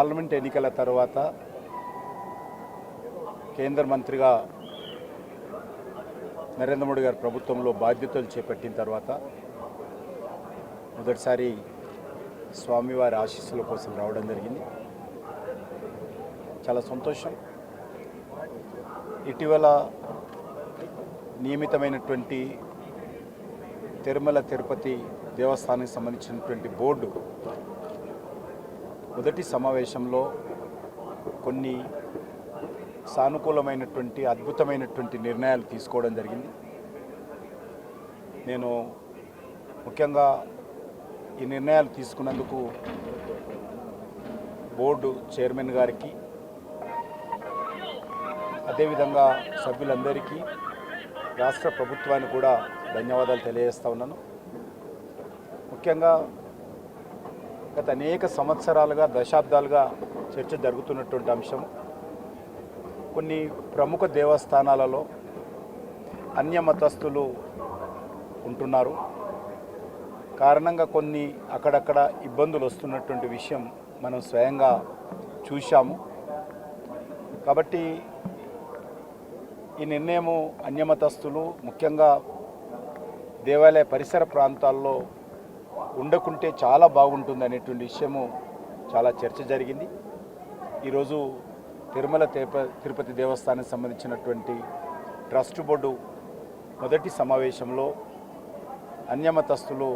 Parliament ఎన్నికల తర్వాత కేంద్ర మంత్రిగా నరేంద్ర మోడీ గారి ప్రభుత్వంలో బాధ్యతలు చేపట్టిన తర్వాత మొదటిసారి స్వామివారి ఆశీస్సుల కోసం రావడం జరిగింది. చాలా సంతోషం. ఇటీవల నియమితమైనటువంటి తిరుమల తిరుపతి దేవస్థానానికి సంబంధించినటువంటి బోర్డు మొదటి సమావేశంలో కొన్ని సానుకూలమైనటువంటి అద్భుతమైనటువంటి నిర్ణయాలు తీసుకోవడం జరిగింది. నేను ముఖ్యంగా ఈ నిర్ణయాలు తీసుకున్నందుకు బోర్డు చైర్మన్ గారికి, అదేవిధంగా సభ్యులందరికీ, రాష్ట్ర ప్రభుత్వానికి కూడా ధన్యవాదాలు తెలియజేస్తా ఉన్నాను. ముఖ్యంగా గత అనేక సంవత్సరాలుగా, దశాబ్దాలుగా చర్చ జరుగుతున్నటువంటి అంశం, కొన్ని ప్రముఖ దేవస్థానాలలో అన్యమతస్థులు ఉంటున్నారు. కారణంగా కొన్ని అక్కడక్కడ ఇబ్బందులు వస్తున్నటువంటి విషయం మనం స్వయంగా చూశాము. కాబట్టి ఈ నిర్ణయము అన్యమతస్థులు ముఖ్యంగా దేవాలయ పరిసర ప్రాంతాల్లో ఉండకుంటే చాలా బాగుంటుంది అనేటువంటి విషయము చాలా చర్చ జరిగింది. ఈరోజు తిరుమల తిరుపతి దేవస్థానానికి సంబంధించినటువంటి ట్రస్ట్ బోర్డు మొదటి సమావేశంలో అన్యమతస్థులు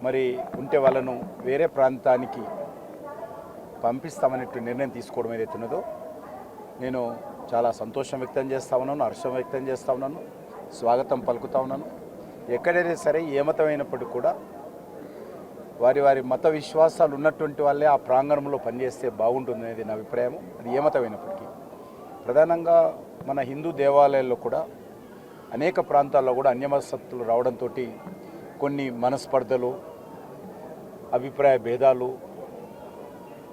మరి ఉంటే వాళ్ళను వేరే ప్రాంతానికి పంపిస్తామనేటువంటి నిర్ణయం తీసుకోవడం ఏదైతే ఉన్నదో నేను చాలా సంతోషం వ్యక్తం చేస్తూ ఉన్నాను, హర్షం వ్యక్తం చేస్తూ ఉన్నాను, స్వాగతం పలుకుతూ ఉన్నాను. ఎక్కడైనా సరే ఏ మతమైనప్పటికీ కూడా వారి వారి మత విశ్వాసాలు ఉన్నటువంటి వాళ్ళే ఆ ప్రాంగణంలో పనిచేస్తే బాగుంటుంది అనేది నా అభిప్రాయం. అది ఏ మతమైనప్పటికీ ప్రధానంగా మన హిందూ దేవాలయాల్లో కూడా అనేక ప్రాంతాల్లో కూడా అన్యమతస్థులు రావడంతో కొన్ని మనస్పర్ధలు, అభిప్రాయ భేదాలు,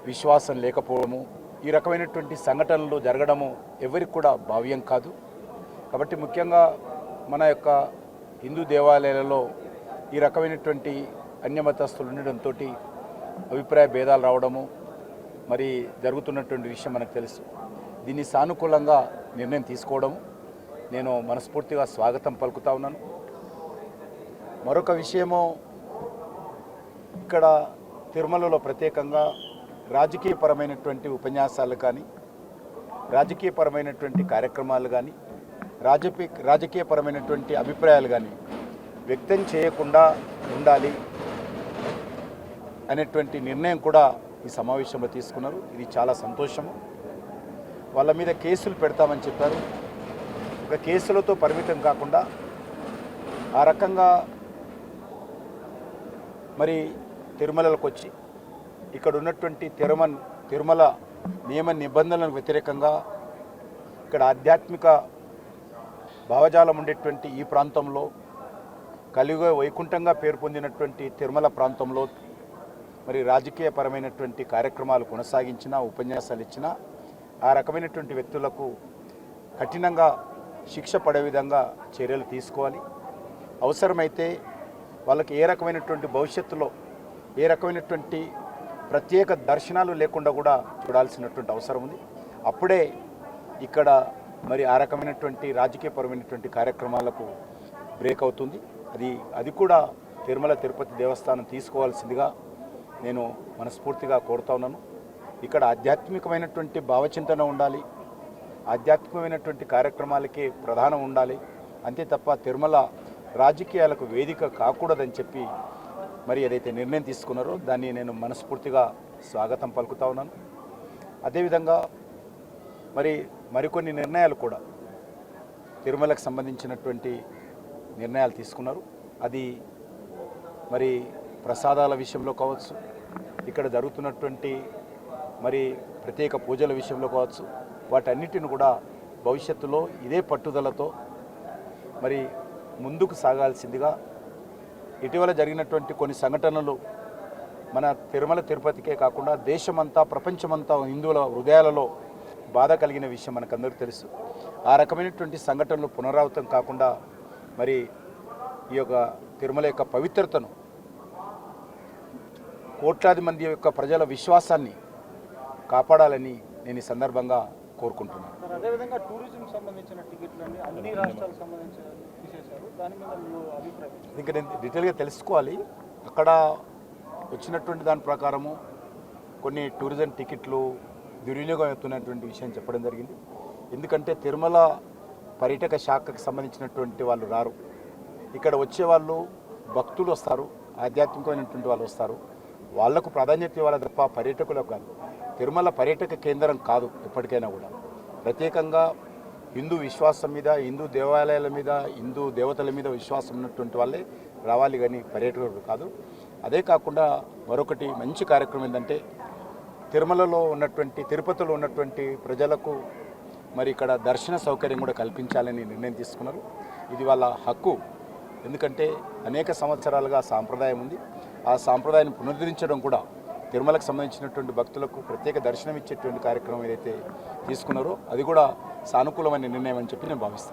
విశ్వాసం లేకపోవడము, ఈ రకమైనటువంటి సంఘటనలు జరగడము ఎవరికి కూడా భావ్యం కాదు. కాబట్టి ముఖ్యంగా మన యొక్క హిందూ దేవాలయాలలో ఈ రకమైనటువంటి అన్యమతస్థులు ఉండడంతో అభిప్రాయ భేదాలు రావడము మరి జరుగుతున్నటువంటి విషయం మనకు తెలుసు. దీన్ని సానుకూలంగా నిర్ణయం తీసుకోవడము నేను మనస్ఫూర్తిగా స్వాగతం పలుకుతా ఉన్నాను. మరొక విషయము, ఇక్కడ తిరుమలలో ప్రత్యేకంగా రాజకీయపరమైనటువంటి ఉపన్యాసాలు కానీ, రాజకీయపరమైనటువంటి కార్యక్రమాలు కానీ, రాజకీయపరమైనటువంటి అభిప్రాయాలు కానీ వ్యక్తం చేయకుండా ఉండాలి అనేటువంటి నిర్ణయం కూడా ఈ సమావేశంలో తీసుకున్నారు. ఇది చాలా సంతోషము. వాళ్ళ మీద కేసులు పెడతామని చెప్పారు. ఒక కేసులతో పరిమితం కాకుండా ఆ రకంగా మరి తిరుమలకు వచ్చి ఇక్కడ ఉన్నటువంటి తిరుమల నియమ నిబంధనలకు వ్యతిరేకంగా ఇక్కడ ఆధ్యాత్మిక భావజాలం ఉండేటువంటి ఈ ప్రాంతంలో, కలియుగ వైకుంఠంగా పేరు పొందినటువంటి తిరుమల ప్రాంతంలో మరి రాజకీయపరమైనటువంటి కార్యక్రమాలు కొనసాగించినా, ఉపన్యాసాలు ఇచ్చినా ఆ రకమైనటువంటి వ్యక్తులకు కఠినంగా శిక్ష పడే విధంగా చర్యలు తీసుకోవాలి. అవసరమైతే వాళ్ళకి ఏ రకమైనటువంటి భవిష్యత్తులో ఏ రకమైనటువంటి ప్రత్యేక దర్శనాలు లేకుండా కూడా చూడాల్సినటువంటి అవసరం ఉంది. అప్పుడే ఇక్కడ మరి ఆ రకమైనటువంటి రాజకీయపరమైనటువంటి కార్యక్రమాలకు బ్రేక్ అవుతుంది. అది కూడా తిరుమల తిరుపతి దేవస్థానం తీసుకోవాల్సిందిగా నేను మనస్ఫూర్తిగా కోరుతా ఉన్నాను. ఇక్కడ ఆధ్యాత్మికమైనటువంటి భావచింతన ఉండాలి, ఆధ్యాత్మికమైనటువంటి కార్యక్రమాలకే ప్రధానం ఉండాలి. అంతే తప్ప తిరుమల రాజకీయాలకు వేదిక కాకూడదని చెప్పి మరి ఏదైతే నిర్ణయం తీసుకున్నారో దాన్ని నేను మనస్ఫూర్తిగా స్వాగతం పలుకుతా ఉన్నాను. అదేవిధంగా మరికొన్ని నిర్ణయాలు కూడా తిరుమలకు సంబంధించినటువంటి నిర్ణయాలు తీసుకున్నారు. అది మరి ప్రసాదాల విషయంలో కావచ్చు, ఇక్కడ జరుగుతున్నటువంటి మరి ప్రత్యేక పూజల విషయంలో కావచ్చు, వాటన్నిటిని కూడా భవిష్యత్తులో ఇదే పట్టుదలతో మరి ముందుకు సాగాల్సిందిగా, ఇటీవల జరిగినటువంటి కొన్ని సంఘటనలు మన తిరుమల తిరుపతికే కాకుండా దేశమంతా, ప్రపంచమంతా హిందువుల హృదయాలలో బాధ కలిగిన విషయం మనకందరికీ తెలుసు. ఆ రకమైనటువంటి సంఘటనలు పునరావృతం కాకుండా మరి ఈ యొక్క తిరుమల యొక్క పవిత్రతను, కోట్లాది మంది యొక్క ప్రజల విశ్వాసాన్ని కాపాడాలని నేను ఈ సందర్భంగా కోరుకుంటున్నాను. సార్ అదేవిధంగా టూరిజం సంబంధించిన టికెట్లన్నీ అన్ని రాష్ట్రాలకు సంబంధించి తీసేశారు. దాని మీద మీ అభిప్రాయం? ఇంకా నేను డీటెయిల్గా తెలుసుకోవాలి. అక్కడ వచ్చినటువంటి దాని ప్రకారము కొన్ని టూరిజం టికెట్లు దుర్వినియోగం అవుతున్నటువంటి విషయం చెప్పడం జరిగింది. ఎందుకంటే తిరుమల పర్యాటక శాఖకు సంబంధించినటువంటి వాళ్ళు రారు. ఇక్కడ వచ్చేవాళ్ళు భక్తులు వస్తారు, ఆధ్యాత్మికమైనటువంటి వాళ్ళు వస్తారు. వాళ్లకు ప్రాధాన్యత ఇవ్వాలి తప్ప పర్యాటకులకు కాదు. తిరుమల పర్యాటక కేంద్రం కాదు. ఎప్పటికైనా కూడా ప్రత్యేకంగా హిందూ విశ్వాసం మీద, హిందూ దేవాలయాల మీద, హిందూ దేవతల మీద విశ్వాసం ఉన్నటువంటి వాళ్ళే రావాలి, కానీ పర్యాటకులు కాదు. అదే కాకుండా మరొకటి మంచి కార్యక్రమం ఏంటంటే తిరుమలలో ఉన్నటువంటి, తిరుపతిలో ఉన్నటువంటి ప్రజలకు మరి ఇక్కడ దర్శన సౌకర్యం కూడా కల్పించాలని నిర్ణయం తీసుకున్నారు. ఇది వాళ్ళ హక్కు. ఎందుకంటే అనేక సంవత్సరాలుగా సాంప్రదాయం ఉంది. ఆ సాంప్రదాయాన్ని పునరుద్ధరించడం కూడా తిరుమలకు సంబంధించినటువంటి భక్తులకు ప్రత్యేక దర్శనం ఇచ్చేటువంటి కార్యక్రమం ఏదైతే తీసుకున్నారో అది కూడా సానుకూలమైన నిర్ణయం అని చెప్పి నేను భావిస్తాను.